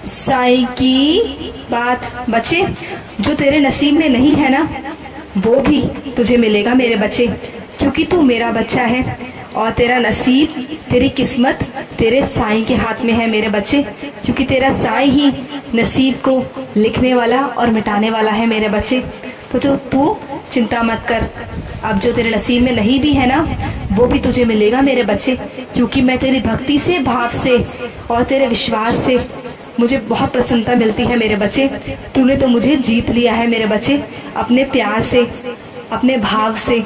साईं की बात बच्चे, जो तेरे नसीब में नहीं है ना, वो भी तुझे मिलेगा मेरे बच्चे, क्योंकि तू मेरा बच्चा है और तेरा नसीब, तेरी किस्मत तेरे साईं के हाथ में है मेरे बच्चे, क्योंकि तेरा साईं ही नसीब को लिखने वाला और मिटाने वाला है मेरे बच्चे। तो जो तू चिंता मत कर, अब जो तेरे नसीब में नहीं भी है ना, वो भी तुझे मिलेगा मेरे बच्चे, क्योंकि मैं तेरी भक्ति से, भाव से और तेरे विश्वास से मुझे बहुत प्रसन्नता मिलती है मेरे बच्चे। तूने तो मुझे जीत लिया है मेरे बच्चे, अपने प्यार से, अपने भाव से।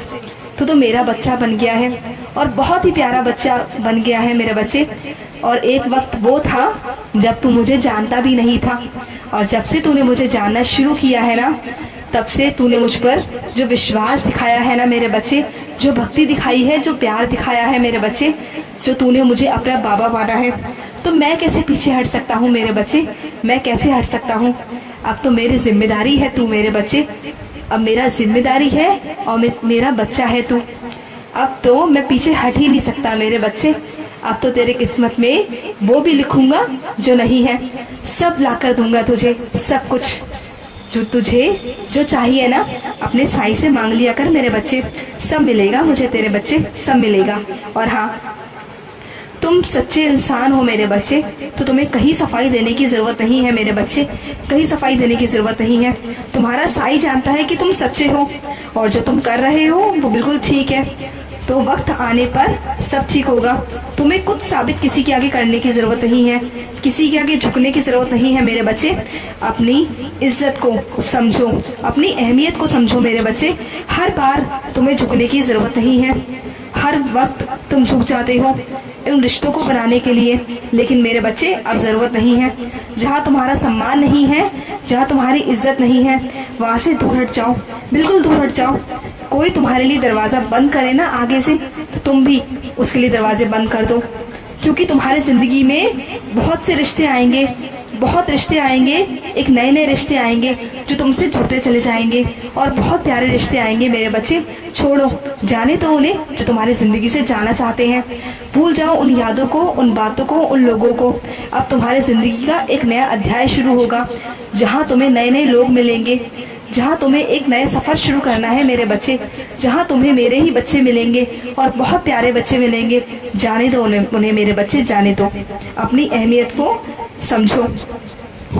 तू तो मेरा बच्चा बन गया है और बहुत ही प्यारा बच्चा बन गया है मेरे बच्चे। और एक वक्त वो था जब तू मुझे जानता भी नहीं था, और जब से तूने मुझे जानना शुरू किया है ना, तब से तूने मुझ पर जो विश्वास दिखाया है ना मेरे बच्चे, जो भक्ति दिखाई है, जो प्यार दिखाया है मेरे बच्चे, जो तूने मुझे अपना बाबा माना है, तो मैं कैसे पीछे हट सकता हूँ मेरे बच्चे, मैं कैसे हट सकता हूँ। अब तो मेरी जिम्मेदारी है तू मेरे बच्चे, अब मेरा जिम्मेदारी है और मेरा बच्चा है तू। अब तो मैं पीछे हट ही नहीं सकता मेरे बच्चे। अब तो तेरे किस्मत में वो भी लिखूंगा जो नहीं है, सब लाकर दूंगा तुझे, सब कुछ जो तुझे जो चाहिए ना, अपने साईं से मांग लिया कर मेरे बच्चे, सब मिलेगा मुझे तेरे बच्चे, सब मिलेगा। और हाँ, तुम सच्चे इंसान हो मेरे बच्चे, तो तुम्हें कहीं सफाई देने की जरूरत नहीं है मेरे बच्चे, कहीं सफाई देने की जरूरत नहीं है। तुम्हारा साईं जानता है कि तुम सच्चे हो और जो तुम कर रहे हो वो बिल्कुल ठीक है। तो वक्त आने पर सब ठीक होगा। तुम्हें कुछ साबित किसी के आगे करने की जरूरत नहीं है, किसी के आगे झुकने की जरूरत नहीं है मेरे बच्चे। अपनी इज्जत को समझो, अपनी अहमियत को समझो मेरे बच्चे। हर बार तुम्हें झुकने की जरूरत नहीं है, हर वक्त तुम झुक जाते हो उन रिश्तों को बनाने के लिए, लेकिन मेरे बच्चे अब जरूरत नहीं है। जहाँ तुम्हारा सम्मान नहीं है, जहाँ तुम्हारी इज्जत नहीं है, वहाँ से दूर हट जाओ, बिल्कुल दूर हट जाओ। कोई तुम्हारे लिए दरवाजा बंद करे ना आगे से, तो तुम भी उसके लिए दरवाजे बंद कर दो, क्योंकि तुम्हारे जिंदगी में बहुत से रिश्ते आएंगे, बहुत रिश्ते आएंगे, एक नए नए रिश्ते आएंगे जो तुमसे जुड़ते चले जाएंगे और बहुत प्यारे रिश्ते आएंगे मेरे बच्चे। छोड़ो, जाने तो उन्हें जो तुम्हारी जिंदगी से जाना चाहते हैं। भूल जाओ उन यादों को, उन बातों को, उन लोगों को। अब तुम्हारे जिंदगी का एक नया अध्याय शुरू होगा, जहाँ तुम्हें नए नए लोग मिलेंगे, जहाँ तुम्हें एक नया सफर शुरू करना है मेरे बच्चे, जहाँ तुम्हें मेरे ही बच्चे मिलेंगे और बहुत प्यारे बच्चे मिलेंगे। जाने दो उन्हें मेरे बच्चे, जाने दो, अपनी अहमियत को समझो।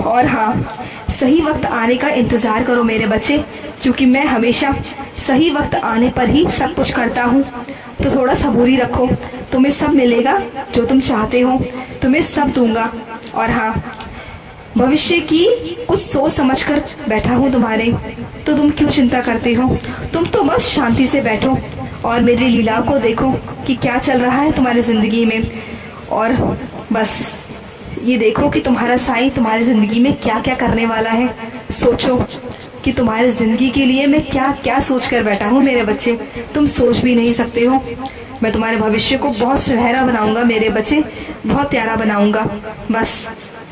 और हाँ, सही वक्त आने का इंतजार करो मेरे बच्चे, क्योंकि मैं हमेशा सही वक्त आने पर ही सब कुछ करता हूँ। तो थोड़ा सबूरी रखो, तुम्हें सब मिलेगा जो तुम चाहते हो, तुम्हें सब दूंगा। और हाँ, भविष्य की कुछ सोच समझकर बैठा हूँ तुम्हारे, तो तुम क्यों चिंता करते हो। तुम तो बस शांति से बैठो और मेरी लीला को देखो कि क्या चल रहा है तुम्हारी जिंदगी में, और बस ये देखो कि तुम्हारा साईं तुम्हारी जिंदगी में क्या क्या करने वाला है। सोचो कि तुम्हारी जिंदगी के लिए मैं क्या क्या सोच कर बैठा हूँ मेरे बच्चे, तुम सोच भी नहीं सकते हो। मैं तुम्हारे भविष्य को बहुत सुनहरा बनाऊंगा मेरे बच्चे, बहुत प्यारा बनाऊंगा। बस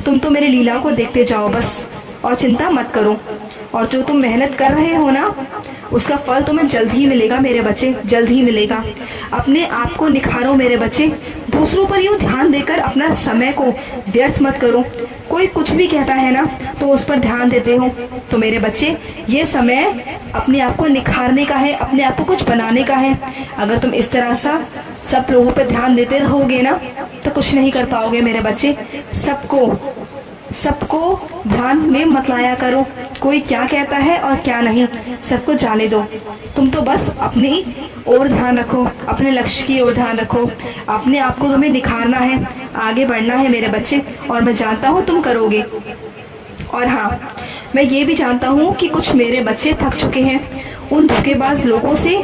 तुम तो मेरी लीला को देखते जाओ बस, और चिंता मत करो। और जो तुम मेहनत कर रहे हो ना, उसका फल तुम्हें जल्द ही मिलेगा मेरे बच्चे, जल्द ही मिलेगा। अपने आप को निखारो मेरे बच्चे, दूसरों पर यूं ध्यान देकर अपना समय को व्यर्थ मत करो। कोई कुछ भी कहता है ना, तो उस पर ध्यान देते हो। तो मेरे बच्चे, ये समय अपने आप को निखारने का है, अपने आप को कुछ बनाने का है। अगर तुम इस तरह सा सब लोगों पर ध्यान देते रहोगे ना, तो कुछ नहीं कर पाओगे मेरे बच्चे। सबको ध्यान में मत लाया करो, कोई क्या कहता है और क्या नहीं, सबको जाने दो। तुम तो बस अपनी ओर ध्यान रखो, अपने लक्ष्य की ओर ध्यान रखो। अपने आप को तुम्हें निखारना है, आगे बढ़ना है मेरे बच्चे, और मैं जानता हूँ तुम करोगे। और हाँ, मैं ये भी जानता हूँ कि कुछ मेरे बच्चे थक चुके हैं उन धोखेबाज लोगों से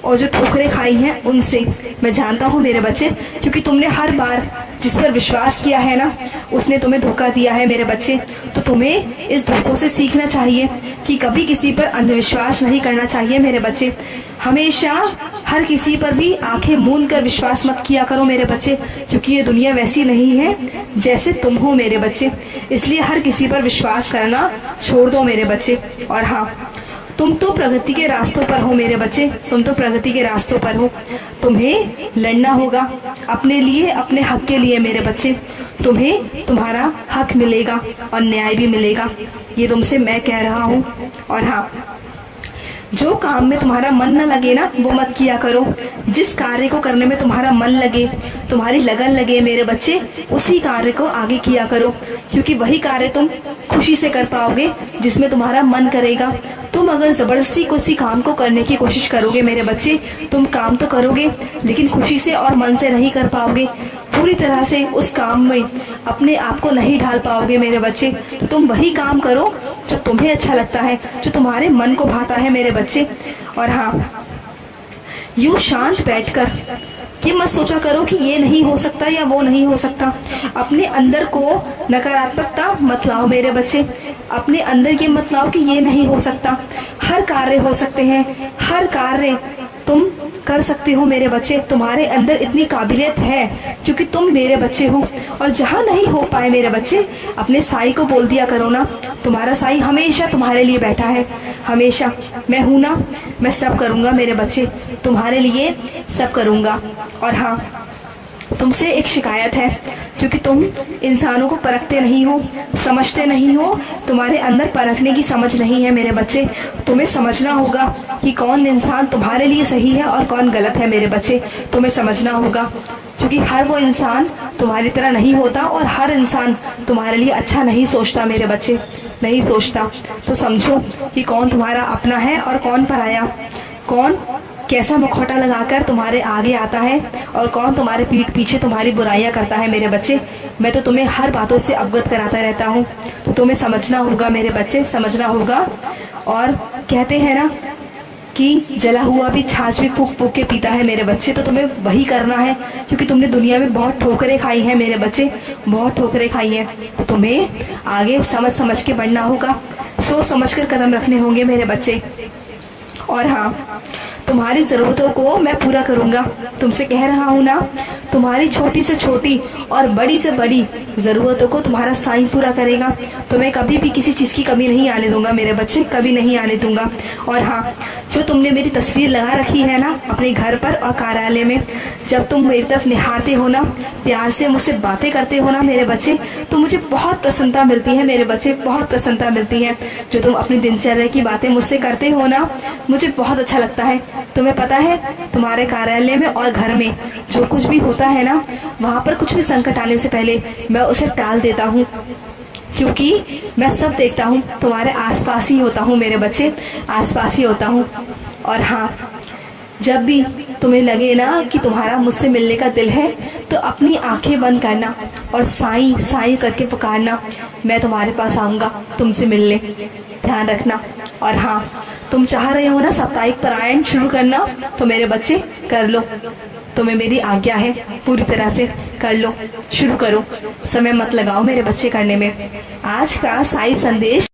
और जो ठोकरें खाई हैं उनसे। मैं जानता हूँ मेरे बच्चे, क्योंकि तुमने हर बार जिस पर विश्वास किया है ना, उसने तुम्हें धोखा दिया है मेरे बच्चे। तो तुम्हें इस धोखों से सीखना चाहिए कि कभी किसी पर अंधविश्वास नहीं करना चाहिए मेरे बच्चे। हमेशा हर किसी पर भी आंखें मूंद कर विश्वास मत किया करो मेरे बच्चे, क्योंकि ये दुनिया वैसी नहीं है जैसे तुम हो मेरे बच्चे। इसलिए हर किसी पर विश्वास करना छोड़ दो मेरे बच्चे। और हाँ, तुम तो प्रगति के रास्तों पर हो मेरे बच्चे, तुम तो प्रगति के रास्तों पर हो। तुम्हें लड़ना होगा अपने लिए, अपने हक के लिए मेरे बच्चे। तुम्हें तुम्हारा हक मिलेगा और न्याय भी मिलेगा, ये तुमसे मैं कह रहा हूँ। और हाँ, जो काम में तुम्हारा मन न लगे ना वो मत किया करो। जिस कार्य को करने में तुम्हारा मन लगे, तुम्हारी लगन लगे मेरे बच्चे, उसी कार्य को आगे किया करो, क्योंकि वही कार्य तुम खुशी से कर पाओगे जिसमें तुम्हारा मन करेगा। तुम अगर जबरदस्ती किसी काम को करने की कोशिश करोगे मेरे बच्चे, तुम काम तो करोगे लेकिन खुशी से और मन से नहीं कर पाओगे, पूरी तरह से उस काम में अपने आप को नहीं ढाल पाओगे मेरे बच्चे। तो तुम वही काम करो जो तुम्हें अच्छा लगता है, जो तुम्हारे मन को भाता है मेरे बच्चे। और हाँ, यूं शांत बैठकर ये मत सोचा करो कि ये नहीं हो सकता या वो नहीं हो सकता। अपने अंदर को नकारात्मकता मत लाओ मेरे बच्चे, अपने अंदर ये मत लाओ कि ये नहीं हो सकता। हर कार्य हो सकते हैं, हर कार्य तुम कर सकते हो मेरे बच्चे। तुम्हारे अंदर इतनी काबिलियत है क्योंकि तुम मेरे बच्चे हो। और जहाँ नहीं हो पाए मेरे बच्चे, अपने साईं को बोल दिया करो ना, तुम्हारा साईं हमेशा तुम्हारे लिए बैठा है, हमेशा। मैं हूं ना, मैं सब करूंगा मेरे बच्चे, तुम्हारे लिए सब करूंगा। और हाँ, तुमसे एक शिकायत है, क्योंकि तुम इंसानों को परखते नहीं हो, समझते नहीं हो, तुम्हारे अंदर परखने की समझ नहीं है मेरे बच्चे। तुम्हें समझना होगा कि कौन इंसान तुम्हारे लिए सही है और कौन गलत है मेरे बच्चे, तुम्हें समझना होगा, क्योंकि हर वो इंसान तुम्हारी तरह नहीं होता और हर इंसान तुम्हारे लिए अच्छा नहीं सोचता मेरे बच्चे, नहीं सोचता। तो समझो कि कौन तुम्हारा अपना है और कौन पराया, कौन कैसा मुखौटा लगाकर तुम्हारे आगे आता है और कौन तुम्हारे पीठ पीछे तुम्हारी बुराइयां करता है मेरे बच्चे। मैं तो तुम्हें हर बातों से अवगत कराता रहता हूँ, तो तुम्हें समझना होगा मेरे बच्चे, समझना होगा। और कहते हैं ना कि जला हुआ भी छाछ भी फूक फूक के पीता है मेरे बच्चे, तो तुम्हें वही करना है, क्योंकि तुमने दुनिया में बहुत ठोकरें खाई हैं मेरे बच्चे, बहुत ठोकरें खाई हैं। तो तुम्हें आगे समझ समझ के बढ़ना होगा, सोच समझ कर कदम रखने होंगे मेरे बच्चे। और हाँ, तुम्हारी जरूरतों को मैं पूरा करूंगा, तुमसे कह रहा हूँ ना। तुम्हारी छोटी से छोटी और बड़ी से बड़ी जरूरतों को तुम्हारा साईं पूरा करेगा। तो मैं कभी भी किसी चीज की कमी नहीं आने दूंगा मेरे बच्चे, कभी नहीं आने दूंगा। और हाँ, जो तुमने मेरी तस्वीर लगा रखी है ना अपने घर पर और कार्यालय में, जब तुम मेरी तरफ निहारते हो ना, प्यार से मुझसे बातें करते हो ना मेरे बच्चे, तो मुझे बहुत प्रसन्नता मिलती है मेरे बच्चे, बहुत प्रसन्नता मिलती है। जो तुम अपनी दिनचर्या की बातें मुझसे करते हो ना, मुझे बहुत अच्छा लगता है। तुम्हें पता है, तुम्हारे कार्यालय में और घर में जो कुछ भी होता है ना, वहाँ पर कुछ भी संकट आने से पहले मैं उसे टाल देता हूँ, क्योंकि मैं सब देखता हूँ, तुम्हारे आसपास ही होता हूँ मेरे बच्चे, आसपास ही होता हूँ। और हाँ, जब भी तुम्हें लगे ना कि तुम्हारा मुझसे मिलने का दिल है, तो अपनी आंखें बंद करना और साईं साईं करके पुकारना, मैं तुम्हारे पास आऊंगा तुमसे मिलने, ध्यान रखना। और हाँ, तुम चाह रहे हो ना साप्ताहिक पारायण शुरू करना, तो मेरे बच्चे कर लो, तुम्हें मेरी आज्ञा है, पूरी तरह से कर लो, शुरू करो, समय मत लगाओ मेरे बच्चे करने में। आज का साईं संदेश